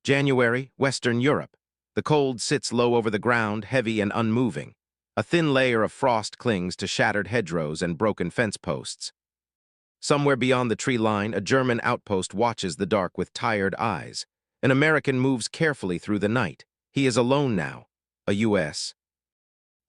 January, Western Europe. The cold sits low over the ground, heavy and unmoving. A thin layer of frost clings to shattered hedgerows and broken fence posts. Somewhere beyond the tree line, a German outpost watches the dark with tired eyes. An American moves carefully through the night. He is alone now. A U.S.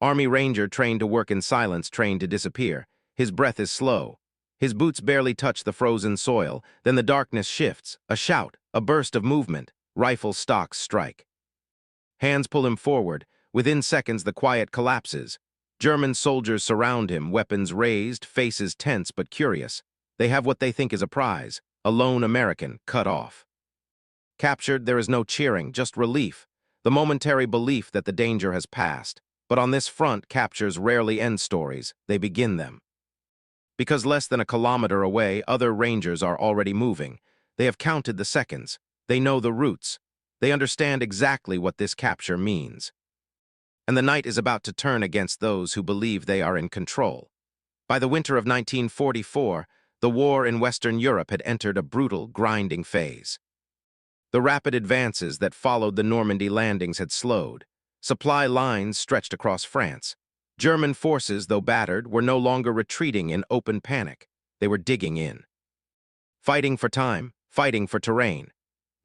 Army Ranger trained to work in silence, trained to disappear. His breath is slow. His boots barely touch the frozen soil. Then the darkness shifts. A shout, a burst of movement. Rifle stocks strike. Hands pull him forward. Within seconds, the quiet collapses. German soldiers surround him, weapons raised, faces tense but curious. They have what they think is a prize, a lone American cut off. Captured, there is no cheering, just relief, the momentary belief that the danger has passed. But on this front, captures rarely end stories, they begin them. Because less than a kilometer away, other Rangers are already moving. They have counted the seconds. They know the routes. They understand exactly what this capture means. And the night is about to turn against those who believe they are in control. By the winter of 1944, the war in Western Europe had entered a brutal, grinding phase. The rapid advances that followed the Normandy landings had slowed. Supply lines stretched across France. German forces, though battered, were no longer retreating in open panic. They were digging in. Fighting for time, fighting for terrain.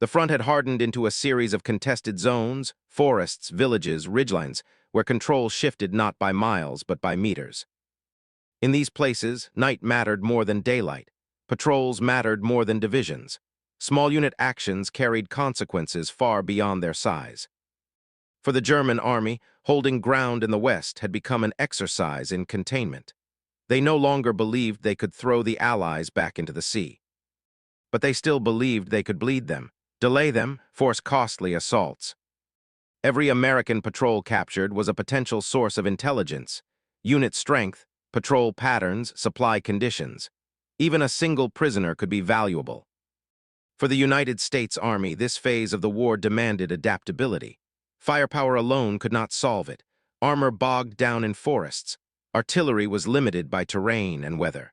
The front had hardened into a series of contested zones, forests, villages, ridgelines, where control shifted not by miles but by meters. In these places, night mattered more than daylight. Patrols mattered more than divisions. Small unit actions carried consequences far beyond their size. For the German army, holding ground in the West had become an exercise in containment. They no longer believed they could throw the Allies back into the sea. But they still believed they could bleed them, delay them, force costly assaults. Every American patrol captured was a potential source of intelligence, unit strength, patrol patterns, supply conditions. Even a single prisoner could be valuable. For the United States Army, this phase of the war demanded adaptability. Firepower alone could not solve it. Armor bogged down in forests. Artillery was limited by terrain and weather.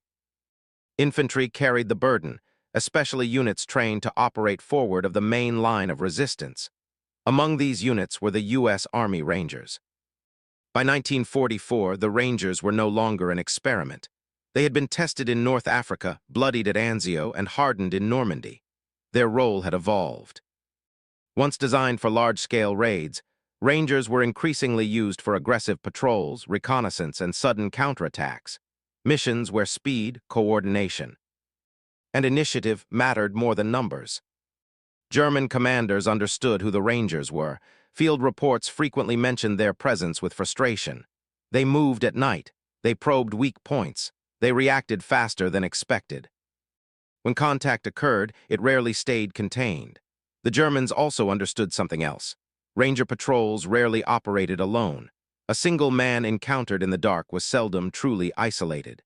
Infantry carried the burden, especially units trained to operate forward of the main line of resistance. Among these units were the U.S. Army Rangers. By 1944, the Rangers were no longer an experiment. They had been tested in North Africa, bloodied at Anzio, and hardened in Normandy. Their role had evolved. Once designed for large-scale raids, Rangers were increasingly used for aggressive patrols, reconnaissance, and sudden counterattacks, missions where speed, coordination, and initiative mattered more than numbers. German commanders understood who the Rangers were. Field reports frequently mentioned their presence with frustration. They moved at night. They probed weak points. They reacted faster than expected. When contact occurred, it rarely stayed contained. The Germans also understood something else. Ranger patrols rarely operated alone. A single man encountered in the dark was seldom truly isolated.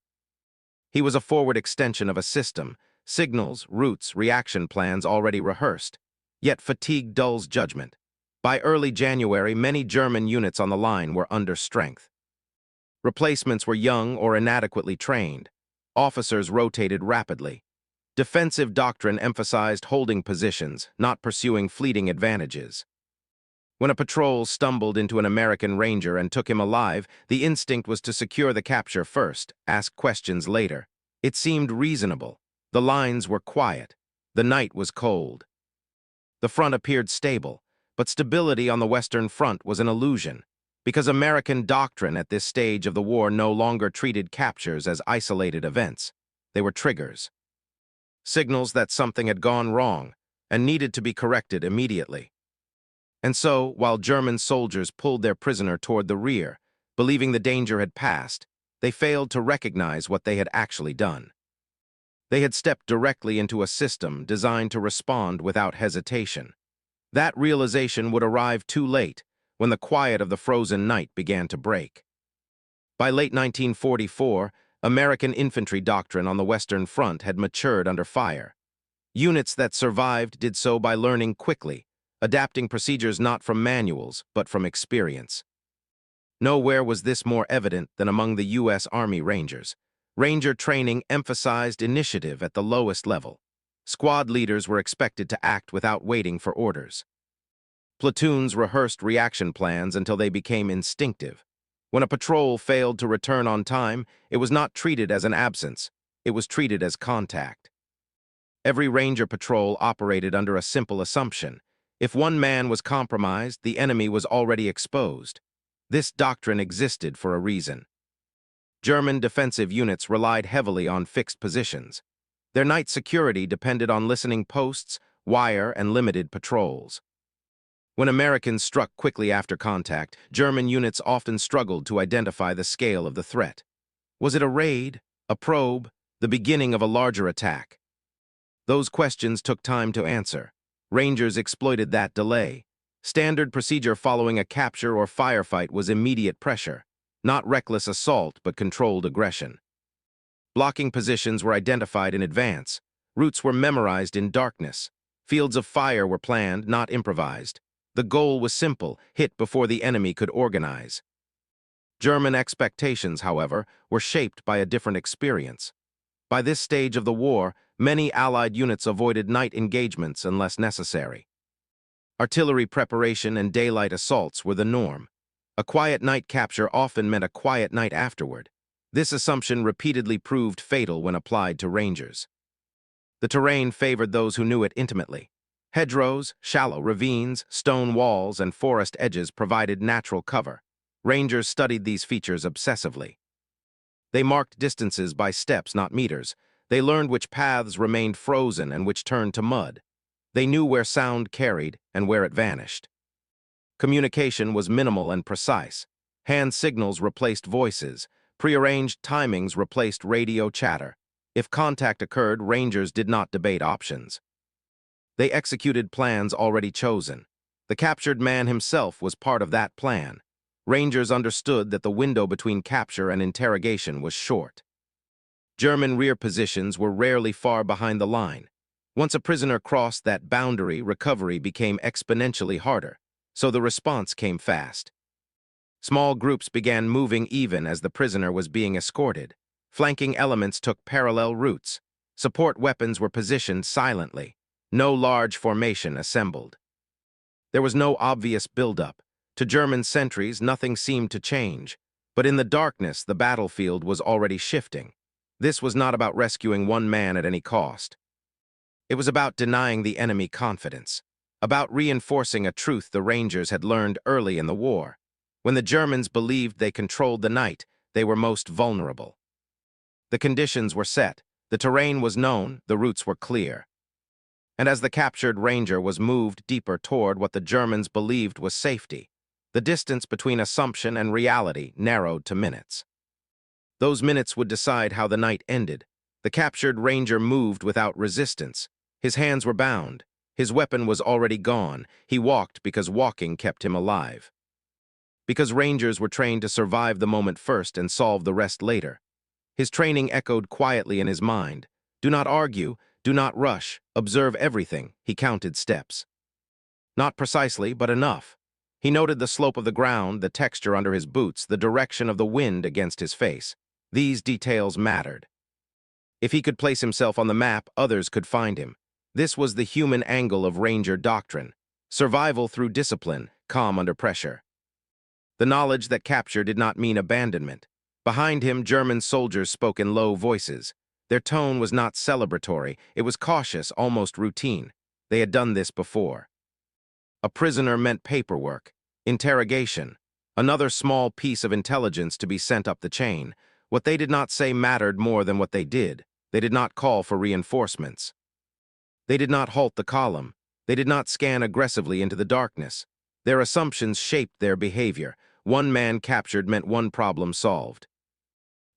He was a forward extension of a system, signals, routes, reaction plans already rehearsed. Yet fatigue dulls judgment. By early January, many German units on the line were under strength. Replacements were young or inadequately trained. Officers rotated rapidly. Defensive doctrine emphasized holding positions, not pursuing fleeting advantages. When a patrol stumbled into an American Ranger and took him alive, the instinct was to secure the capture first, ask questions later. It seemed reasonable. The lines were quiet. The night was cold. The front appeared stable, but stability on the Western Front was an illusion, because American doctrine at this stage of the war no longer treated captures as isolated events. They were triggers. Signals that something had gone wrong and needed to be corrected immediately. And so, while German soldiers pulled their prisoner toward the rear, believing the danger had passed, they failed to recognize what they had actually done. They had stepped directly into a system designed to respond without hesitation. That realization would arrive too late, when the quiet of the frozen night began to break. By late 1944, American infantry doctrine on the Western Front had matured under fire. Units that survived did so by learning quickly, adapting procedures not from manuals, but from experience. Nowhere was this more evident than among the U.S. Army Rangers. Ranger training emphasized initiative at the lowest level. Squad leaders were expected to act without waiting for orders. Platoons rehearsed reaction plans until they became instinctive. When a patrol failed to return on time, it was not treated as an absence. It was treated as contact. Every Ranger patrol operated under a simple assumption. If one man was compromised, the enemy was already exposed. This doctrine existed for a reason. German defensive units relied heavily on fixed positions. Their night security depended on listening posts, wire, and limited patrols. When Americans struck quickly after contact, German units often struggled to identify the scale of the threat. Was it a raid, a probe, the beginning of a larger attack? Those questions took time to answer. Rangers exploited that delay. Standard procedure following a capture or firefight was immediate pressure, not reckless assault but controlled aggression. Blocking positions were identified in advance. Routes were memorized in darkness. Fields of fire were planned, not improvised. The goal was simple: hit before the enemy could organize. German expectations, however, were shaped by a different experience. By this stage of the war, many Allied units avoided night engagements unless necessary. Artillery preparation and daylight assaults were the norm. A quiet night capture often meant a quiet night afterward. This assumption repeatedly proved fatal when applied to Rangers. The terrain favored those who knew it intimately. Hedgerows, shallow ravines, stone walls, and forest edges provided natural cover. Rangers studied these features obsessively. They marked distances by steps, not meters. They learned which paths remained frozen and which turned to mud. They knew where sound carried and where it vanished. Communication was minimal and precise. Hand signals replaced voices. Prearranged timings replaced radio chatter. If contact occurred, Rangers did not debate options. They executed plans already chosen. The captured man himself was part of that plan. Rangers understood that the window between capture and interrogation was short. German rear positions were rarely far behind the line. Once a prisoner crossed that boundary, recovery became exponentially harder, so the response came fast. Small groups began moving even as the prisoner was being escorted. Flanking elements took parallel routes. Support weapons were positioned silently. No large formation assembled. There was no obvious buildup. To German sentries, nothing seemed to change. But in the darkness, the battlefield was already shifting. This was not about rescuing one man at any cost. It was about denying the enemy confidence, about reinforcing a truth the Rangers had learned early in the war. When the Germans believed they controlled the night, they were most vulnerable. The conditions were set, the terrain was known, the routes were clear. And as the captured Ranger was moved deeper toward what the Germans believed was safety, the distance between assumption and reality narrowed to minutes. Those minutes would decide how the night ended. The captured Ranger moved without resistance. His hands were bound. His weapon was already gone. He walked because walking kept him alive. Because Rangers were trained to survive the moment first and solve the rest later. His training echoed quietly in his mind. Do not argue, do not rush, observe everything. He counted steps. Not precisely, but enough. He noted the slope of the ground, the texture under his boots, the direction of the wind against his face. These details mattered. If he could place himself on the map, others could find him. This was the human angle of Ranger doctrine. Survival through discipline, calm under pressure. The knowledge that capture did not mean abandonment. Behind him, German soldiers spoke in low voices. Their tone was not celebratory, it was cautious, almost routine. They had done this before. A prisoner meant paperwork, interrogation, another small piece of intelligence to be sent up the chain. What they did not say mattered more than what they did. They did not call for reinforcements. They did not halt the column. They did not scan aggressively into the darkness. Their assumptions shaped their behavior. One man captured meant one problem solved.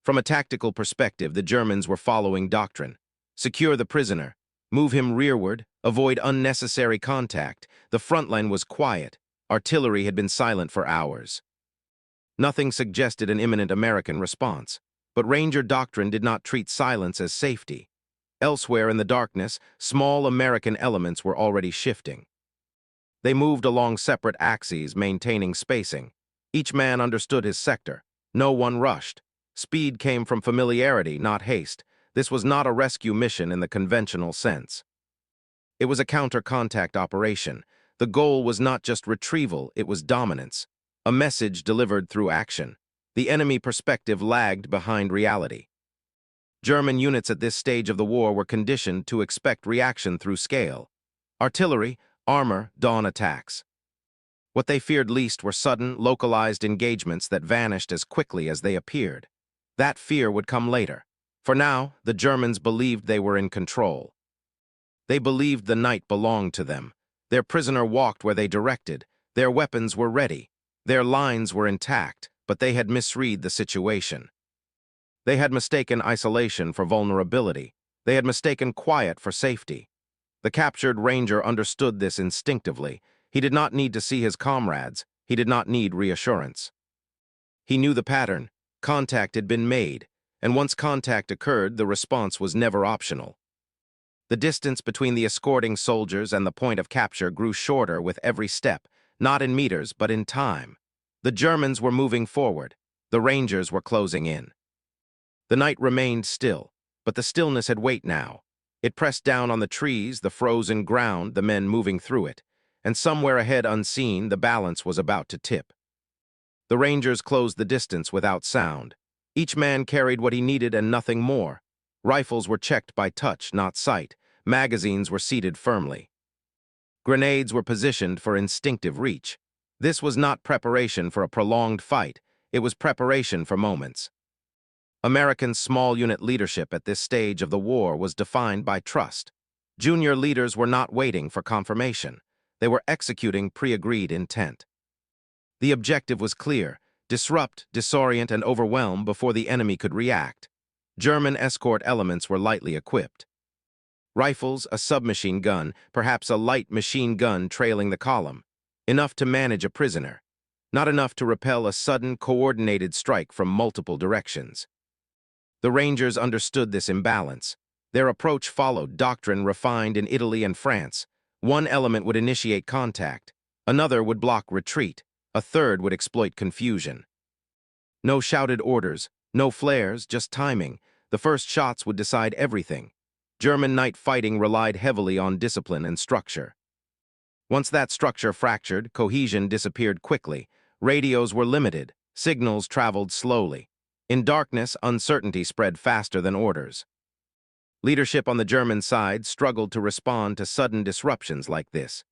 From a tactical perspective, the Germans were following doctrine. Secure the prisoner. Move him rearward. Avoid unnecessary contact. The front line was quiet. Artillery had been silent for hours. Nothing suggested an imminent American response. But Ranger doctrine did not treat silence as safety. Elsewhere in the darkness, small American elements were already shifting. They moved along separate axes, maintaining spacing. Each man understood his sector. No one rushed. Speed came from familiarity, not haste. This was not a rescue mission in the conventional sense. It was a counter-contact operation. The goal was not just retrieval, it was dominance. A message delivered through action. The enemy perspective lagged behind reality. German units at this stage of the war were conditioned to expect reaction through scale. Artillery, armor, dawn attacks. What they feared least were sudden, localized engagements that vanished as quickly as they appeared. That fear would come later. For now, the Germans believed they were in control. They believed the night belonged to them. Their prisoner walked where they directed. Their weapons were ready. Their lines were intact, but they had misread the situation. They had mistaken isolation for vulnerability. They had mistaken quiet for safety. The captured ranger understood this instinctively. He did not need to see his comrades. He did not need reassurance. He knew the pattern. Contact had been made, and once contact occurred, the response was never optional. The distance between the escorting soldiers and the point of capture grew shorter with every step, not in meters, but in time. The Germans were moving forward. The Rangers were closing in. The night remained still, but the stillness had weight now. It pressed down on the trees, the frozen ground, the men moving through it, and somewhere ahead unseen, the balance was about to tip. The Rangers closed the distance without sound. Each man carried what he needed and nothing more. Rifles were checked by touch, not sight. Magazines were seated firmly. Grenades were positioned for instinctive reach. This was not preparation for a prolonged fight. It was preparation for moments. American small unit leadership at this stage of the war was defined by trust. Junior leaders were not waiting for confirmation. They were executing pre-agreed intent. The objective was clear: disrupt, disorient, and overwhelm before the enemy could react. German escort elements were lightly equipped. Rifles, a submachine gun, perhaps a light machine gun trailing the column. Enough to manage a prisoner. Not enough to repel a sudden, coordinated strike from multiple directions. The Rangers understood this imbalance. Their approach followed doctrine refined in Italy and France. One element would initiate contact. Another would block retreat. A third would exploit confusion. No shouted orders, no flares, just timing. The first shots would decide everything. German night fighting relied heavily on discipline and structure. Once that structure fractured, cohesion disappeared quickly. Radios were limited. Signals traveled slowly. In darkness, uncertainty spread faster than orders. Leadership on the German side struggled to respond to sudden disruptions like this.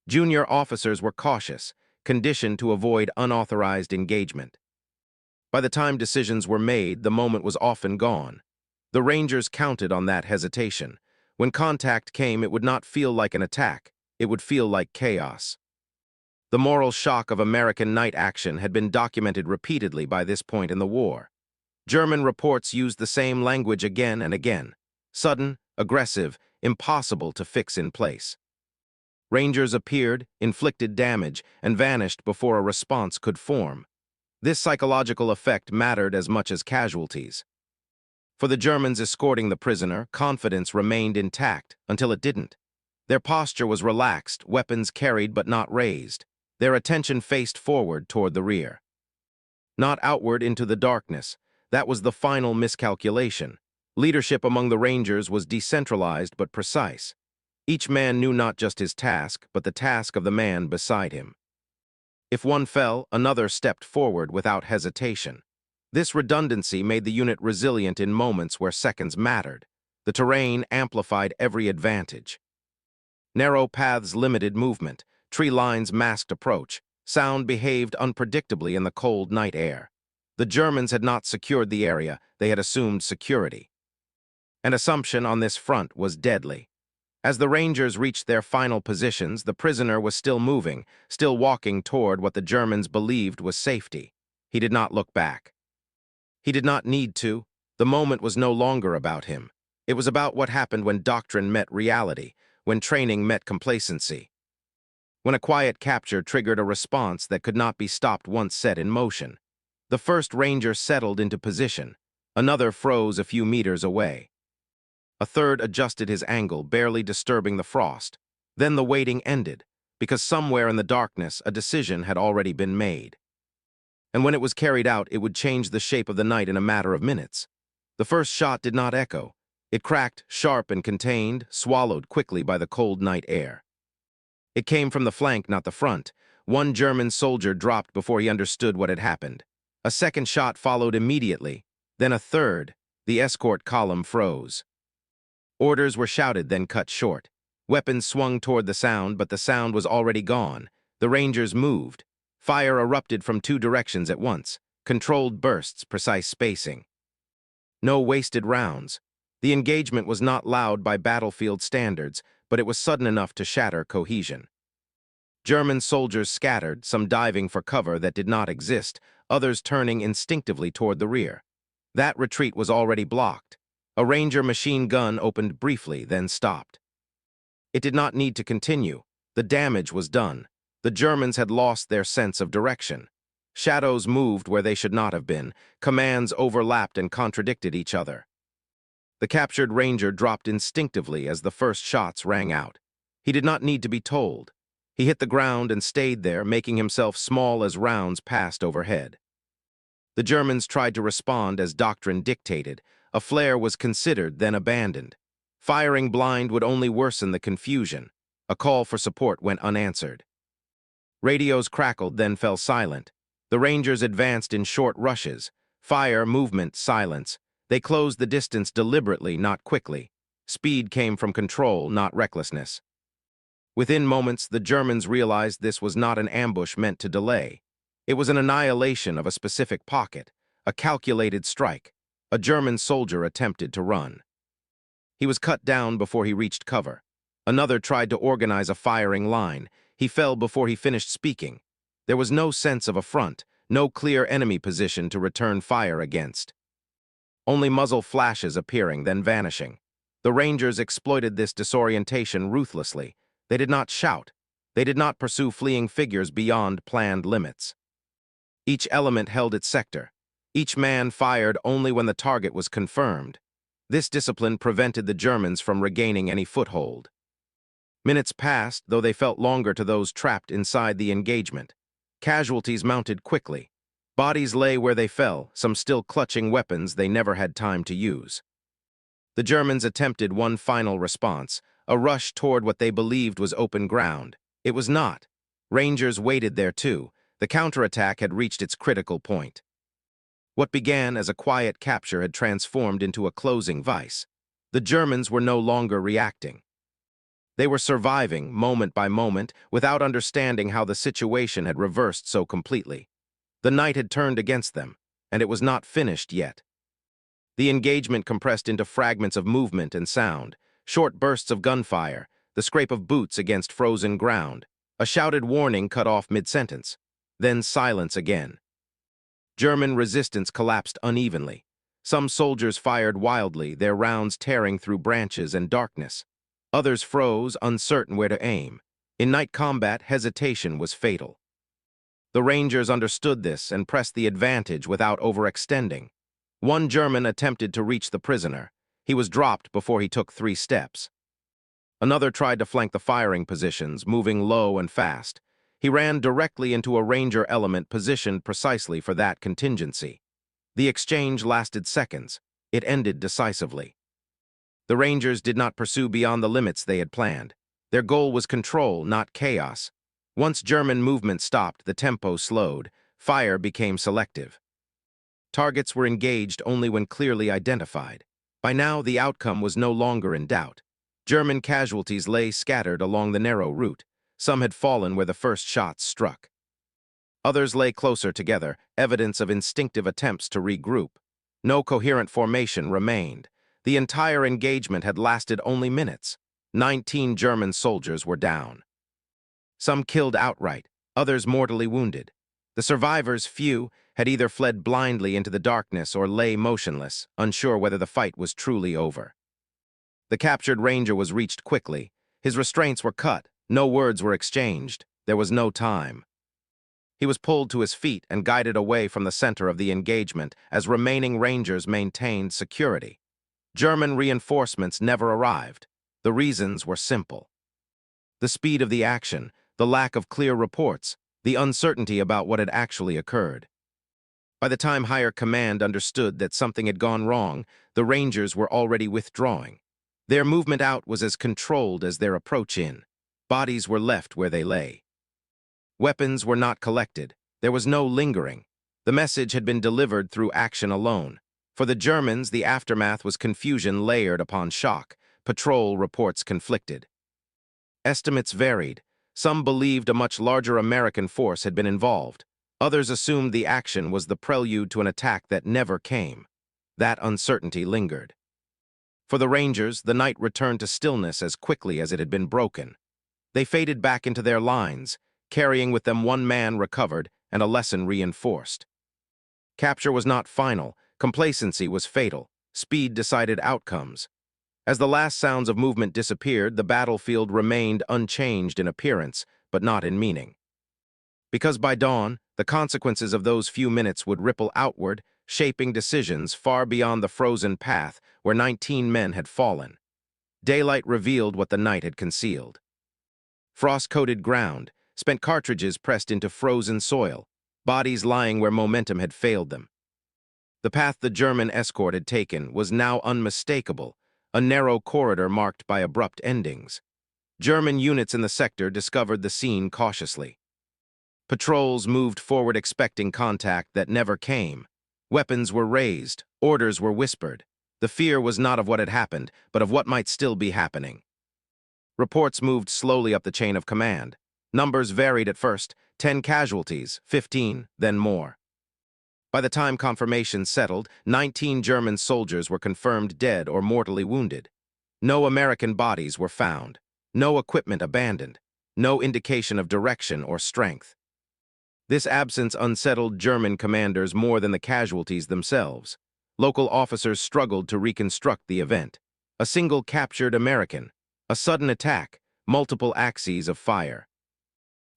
Junior officers were cautious, conditioned to avoid unauthorized engagement. By the time decisions were made, the moment was often gone. The Rangers counted on that hesitation. When contact came, it would not feel like an attack. It would feel like chaos. The moral shock of American night action had been documented repeatedly by this point in the war. German reports used the same language again and again. Sudden, aggressive, impossible to fix in place. Rangers appeared, inflicted damage, and vanished before a response could form. This psychological effect mattered as much as casualties. For the Germans escorting the prisoner, confidence remained intact until it didn't. Their posture was relaxed, weapons carried but not raised. Their attention faced forward toward the rear. Not outward into the darkness. That was the final miscalculation. Leadership among the Rangers was decentralized but precise. Each man knew not just his task, but the task of the man beside him. If one fell, another stepped forward without hesitation. This redundancy made the unit resilient in moments where seconds mattered. The terrain amplified every advantage. Narrow paths limited movement. Tree lines masked approach. Sound behaved unpredictably in the cold night air. The Germans had not secured the area, they had assumed security. An assumption on this front was deadly. As the Rangers reached their final positions, the prisoner was still moving, still walking toward what the Germans believed was safety. He did not look back. He did not need to. The moment was no longer about him. It was about what happened when doctrine met reality, when training met complacency. When a quiet capture triggered a response that could not be stopped once set in motion. The first Ranger settled into position. Another froze a few meters away. A third adjusted his angle, barely disturbing the frost. Then the waiting ended, because somewhere in the darkness a decision had already been made. And when it was carried out, it would change the shape of the night in a matter of minutes. The first shot did not echo. It cracked, sharp and contained, swallowed quickly by the cold night air. It came from the flank, not the front. One German soldier dropped before he understood what had happened. A second shot followed immediately, then a third. The escort column froze. Orders were shouted, then cut short. Weapons swung toward the sound, but the sound was already gone. The Rangers moved. Fire erupted from two directions at once. Controlled bursts, precise spacing. No wasted rounds. The engagement was not loud by battlefield standards, but it was sudden enough to shatter cohesion. German soldiers scattered, some diving for cover that did not exist, others turning instinctively toward the rear. That retreat was already blocked. A Ranger machine gun opened briefly, then stopped. It did not need to continue. The damage was done. The Germans had lost their sense of direction. Shadows moved where they should not have been. Commands overlapped and contradicted each other. The captured Ranger dropped instinctively as the first shots rang out. He did not need to be told. He hit the ground and stayed there, making himself small as rounds passed overhead. The Germans tried to respond as doctrine dictated. A flare was considered, then abandoned. Firing blind would only worsen the confusion. A call for support went unanswered. Radios crackled, then fell silent. The Rangers advanced in short rushes. Fire, movement, silence. They closed the distance deliberately, not quickly. Speed came from control, not recklessness. Within moments, the Germans realized this was not an ambush meant to delay. It was an annihilation of a specific pocket, a calculated strike. A German soldier attempted to run. He was cut down before he reached cover. Another tried to organize a firing line. He fell before he finished speaking. There was no sense of a front, no clear enemy position to return fire against. Only muzzle flashes appearing, then vanishing. The Rangers exploited this disorientation ruthlessly. They did not shout. They did not pursue fleeing figures beyond planned limits. Each element held its sector. Each man fired only when the target was confirmed. This discipline prevented the Germans from regaining any foothold. Minutes passed, though they felt longer to those trapped inside the engagement. Casualties mounted quickly. Bodies lay where they fell, some still clutching weapons they never had time to use. The Germans attempted one final response, a rush toward what they believed was open ground. It was not. Rangers waited there too. The counterattack had reached its critical point. What began as a quiet capture had transformed into a closing vice. The Germans were no longer reacting. They were surviving, moment by moment, without understanding how the situation had reversed so completely. The night had turned against them, and it was not finished yet. The engagement compressed into fragments of movement and sound, short bursts of gunfire, the scrape of boots against frozen ground, a shouted warning cut off mid-sentence, then silence again. German resistance collapsed unevenly. Some soldiers fired wildly, their rounds tearing through branches and darkness. Others froze, uncertain where to aim. In night combat, hesitation was fatal. The Rangers understood this and pressed the advantage without overextending. One German attempted to reach the prisoner. He was dropped before he took 3 steps. Another tried to flank the firing positions, moving low and fast. He ran directly into a Ranger element positioned precisely for that contingency. The exchange lasted seconds. It ended decisively. The Rangers did not pursue beyond the limits they had planned. Their goal was control, not chaos. Once German movement stopped, the tempo slowed. Fire became selective. Targets were engaged only when clearly identified. By now, the outcome was no longer in doubt. German casualties lay scattered along the narrow route. Some had fallen where the first shots struck. Others lay closer together, evidence of instinctive attempts to regroup. No coherent formation remained. The entire engagement had lasted only minutes. 19 German soldiers were down. Some killed outright, others mortally wounded. The survivors, few, had either fled blindly into the darkness or lay motionless, unsure whether the fight was truly over. The captured Ranger was reached quickly. His restraints were cut. No words were exchanged. There was no time. He was pulled to his feet and guided away from the center of the engagement as remaining Rangers maintained security. German reinforcements never arrived. The reasons were simple. The speed of the action, the lack of clear reports, the uncertainty about what had actually occurred. By the time higher command understood that something had gone wrong, the Rangers were already withdrawing. Their movement out was as controlled as their approach in. Bodies were left where they lay. Weapons were not collected. There was no lingering. The message had been delivered through action alone. For the Germans, the aftermath was confusion layered upon shock. Patrol reports conflicted. Estimates varied. Some believed a much larger American force had been involved. Others assumed the action was the prelude to an attack that never came. That uncertainty lingered. For the Rangers, the night returned to stillness as quickly as it had been broken. They faded back into their lines, carrying with them one man recovered and a lesson reinforced. Capture was not final. Complacency was fatal. Speed decided outcomes. As the last sounds of movement disappeared, the battlefield remained unchanged in appearance, but not in meaning. Because by dawn, the consequences of those few minutes would ripple outward, shaping decisions far beyond the frozen path where 19 men had fallen. Daylight revealed what the night had concealed. Frost-coated ground, spent cartridges pressed into frozen soil, bodies lying where momentum had failed them. The path the German escort had taken was now unmistakable, a narrow corridor marked by abrupt endings. German units in the sector discovered the scene cautiously. Patrols moved forward expecting contact that never came. Weapons were raised, orders were whispered. The fear was not of what had happened, but of what might still be happening. Reports moved slowly up the chain of command. Numbers varied at first, 10 casualties, 15, then more. By the time confirmation settled, 19 German soldiers were confirmed dead or mortally wounded. No American bodies were found. No equipment abandoned. No indication of direction or strength. This absence unsettled German commanders more than the casualties themselves. Local officers struggled to reconstruct the event. A single captured American, a sudden attack, multiple axes of fire.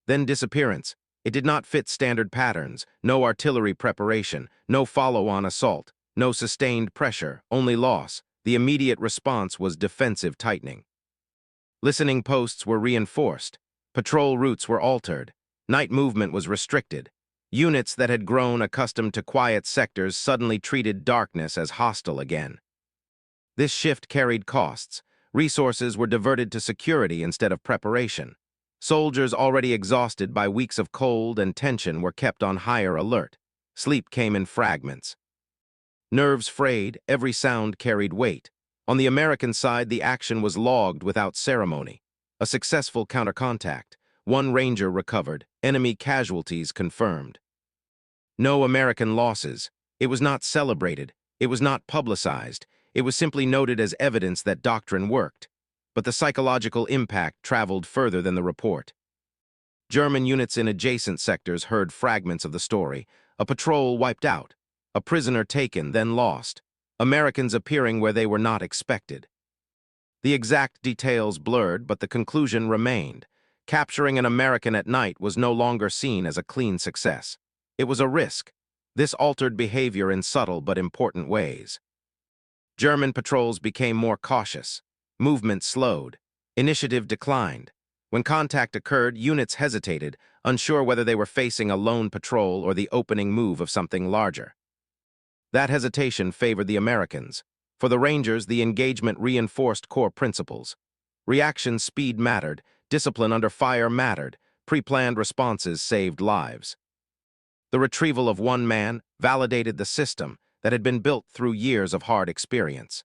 Then disappearance. It did not fit standard patterns, no artillery preparation, no follow-on assault, no sustained pressure, only loss. The immediate response was defensive tightening. Listening posts were reinforced. Patrol routes were altered. Night movement was restricted. Units that had grown accustomed to quiet sectors suddenly treated darkness as hostile again. This shift carried costs. Resources were diverted to security instead of preparation. Soldiers already exhausted by weeks of cold and tension were kept on higher alert. Sleep came in fragments. Nerves frayed, every sound carried weight. On the American side, the action was logged without ceremony. A successful counter-contact. One Ranger recovered, enemy casualties confirmed. No American losses. It was not celebrated. It was not publicized. It was simply noted as evidence that doctrine worked. But the psychological impact traveled further than the report. German units in adjacent sectors heard fragments of the story. A patrol wiped out. A prisoner taken, then lost. Americans appearing where they were not expected. The exact details blurred, but the conclusion remained. Capturing an American at night was no longer seen as a clean success. It was a risk. This altered behavior in subtle but important ways. German patrols became more cautious. Movement slowed. Initiative declined. When contact occurred, units hesitated, unsure whether they were facing a lone patrol or the opening move of something larger. That hesitation favored the Americans. For the Rangers, the engagement reinforced core principles. Reaction speed mattered. Discipline under fire mattered. Pre-planned responses saved lives. The retrieval of one man validated the system that had been built through years of hard experience.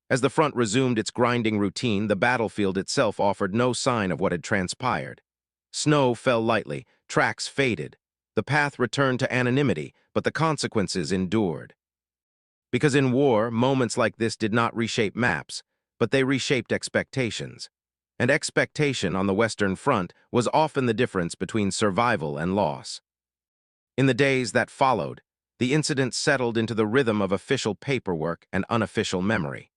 As the front resumed its grinding routine, the battlefield itself offered no sign of what had transpired. Snow fell lightly, tracks faded. The path returned to anonymity, but the consequences endured. Because in war, moments like this did not reshape maps, but they reshaped expectations. And expectation on the Western Front was often the difference between survival and loss. In the days that followed, the incident settled into the rhythm of official paperwork and unofficial memory.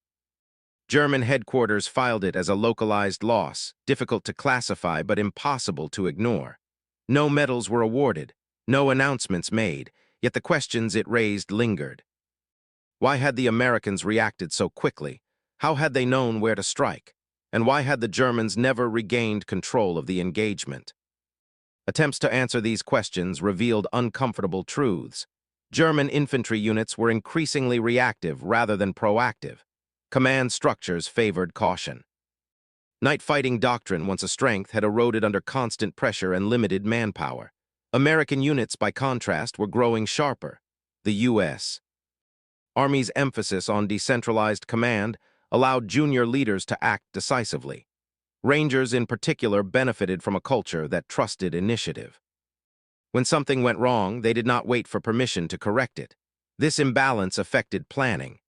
German headquarters filed it as a localized loss, difficult to classify but impossible to ignore. No medals were awarded, no announcements made, yet the questions it raised lingered. Why had the Americans reacted so quickly? How had they known where to strike? And why had the Germans never regained control of the engagement? Attempts to answer these questions revealed uncomfortable truths. German infantry units were increasingly reactive rather than proactive. Command structures favored caution. Night fighting doctrine, once a strength, had eroded under constant pressure and limited manpower. American units, by contrast, were growing sharper. The U.S. Army's emphasis on decentralized command allowed junior leaders to act decisively. Rangers, in particular, benefited from a culture that trusted initiative. When something went wrong, they did not wait for permission to correct it. This imbalance affected planning.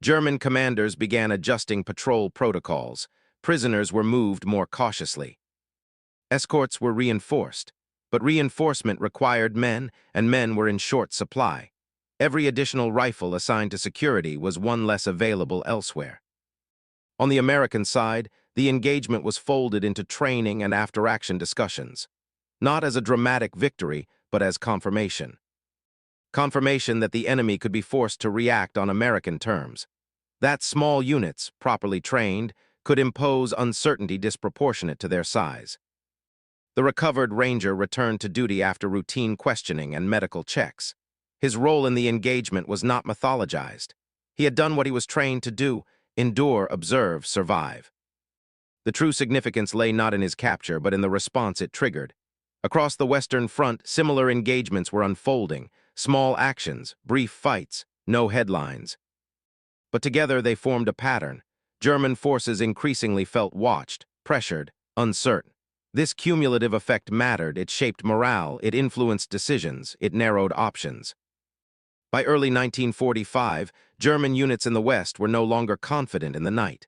German commanders began adjusting patrol protocols. Prisoners were moved more cautiously. Escorts were reinforced, but reinforcement required men, and men were in short supply. Every additional rifle assigned to security was one less available elsewhere. On the American side, the engagement was folded into training and after-action discussions, not as a dramatic victory, but as confirmation. Confirmation that the enemy could be forced to react on American terms. That small units, properly trained, could impose uncertainty disproportionate to their size. The recovered ranger returned to duty after routine questioning and medical checks. His role in the engagement was not mythologized. He had done what he was trained to do: endure, observe, survive. The true significance lay not in his capture, but in the response it triggered. Across the Western Front, similar engagements were unfolding: small actions, brief fights, no headlines. But together they formed a pattern. German forces increasingly felt watched, pressured, uncertain. This cumulative effect mattered. It shaped morale, it influenced decisions, it narrowed options. By early 1945, German units in the West were no longer confident in the night.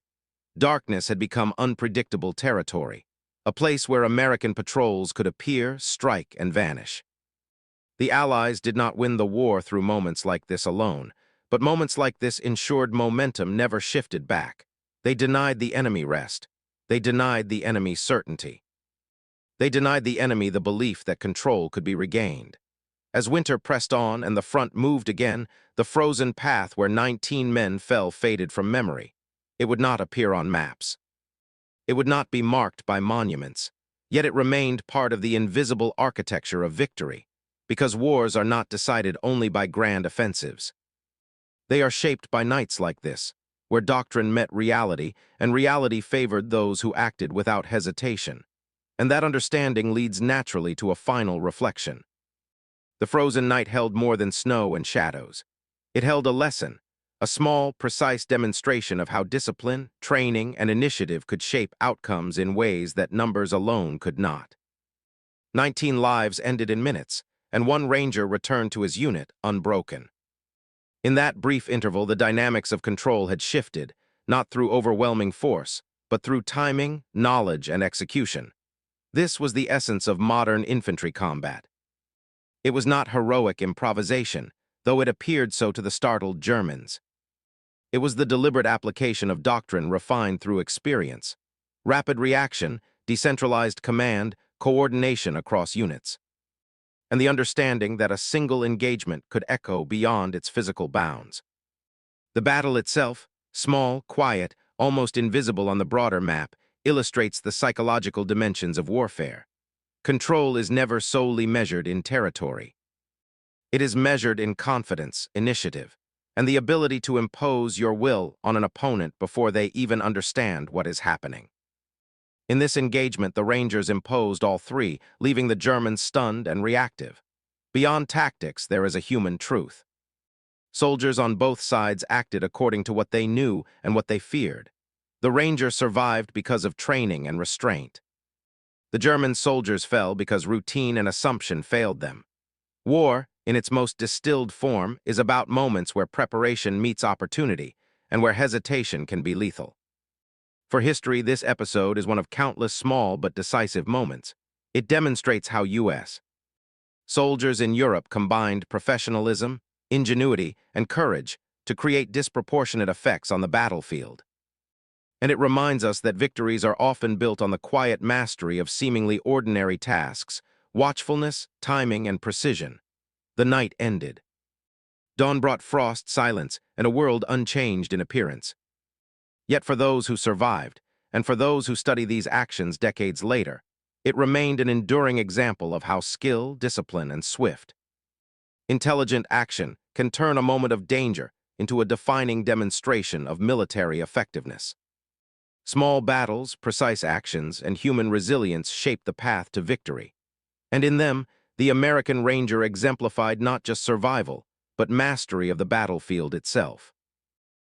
Darkness had become unpredictable territory, a place where American patrols could appear, strike, and vanish. The Allies did not win the war through moments like this alone, but moments like this ensured momentum never shifted back. They denied the enemy rest. They denied the enemy certainty. They denied the enemy the belief that control could be regained. As winter pressed on and the front moved again, the frozen path where 19 men fell faded from memory. It would not appear on maps. It would not be marked by monuments, yet it remained part of the invisible architecture of victory, because wars are not decided only by grand offensives. They are shaped by nights like this, where doctrine met reality, and reality favored those who acted without hesitation. And that understanding leads naturally to a final reflection. The frozen night held more than snow and shadows. It held a lesson, a small, precise demonstration of how discipline, training, and initiative could shape outcomes in ways that numbers alone could not. 19 lives ended in minutes, and one ranger returned to his unit unbroken. In that brief interval, the dynamics of control had shifted, not through overwhelming force, but through timing, knowledge, and execution. This was the essence of modern infantry combat. It was not heroic improvisation, though it appeared so to the startled Germans. It was the deliberate application of doctrine refined through experience. Rapid reaction, decentralized command, coordination across units. And the understanding that a single engagement could echo beyond its physical bounds. The battle itself, small, quiet, almost invisible on the broader map, illustrates the psychological dimensions of warfare. Control is never solely measured in territory. It is measured in confidence, initiative, and the ability to impose your will on an opponent before they even understand what is happening. In this engagement, the Rangers imposed all three, leaving the Germans stunned and reactive. Beyond tactics, there is a human truth. Soldiers on both sides acted according to what they knew and what they feared. The Ranger survived because of training and restraint. The German soldiers fell because routine and assumption failed them. War, in its most distilled form, is about moments where preparation meets opportunity and where hesitation can be lethal. For history, this episode is one of countless small but decisive moments. It demonstrates how U.S. soldiers in Europe combined professionalism, ingenuity, and courage to create disproportionate effects on the battlefield. And it reminds us that victories are often built on the quiet mastery of seemingly ordinary tasks, watchfulness, timing, and precision. The night ended. Dawn brought frost, silence, and a world unchanged in appearance. Yet for those who survived, and for those who study these actions decades later, it remained an enduring example of how skill, discipline, and swift, intelligent action can turn a moment of danger into a defining demonstration of military effectiveness. Small battles, precise actions, and human resilience shaped the path to victory. And in them, the American Ranger exemplified not just survival, but mastery of the battlefield itself.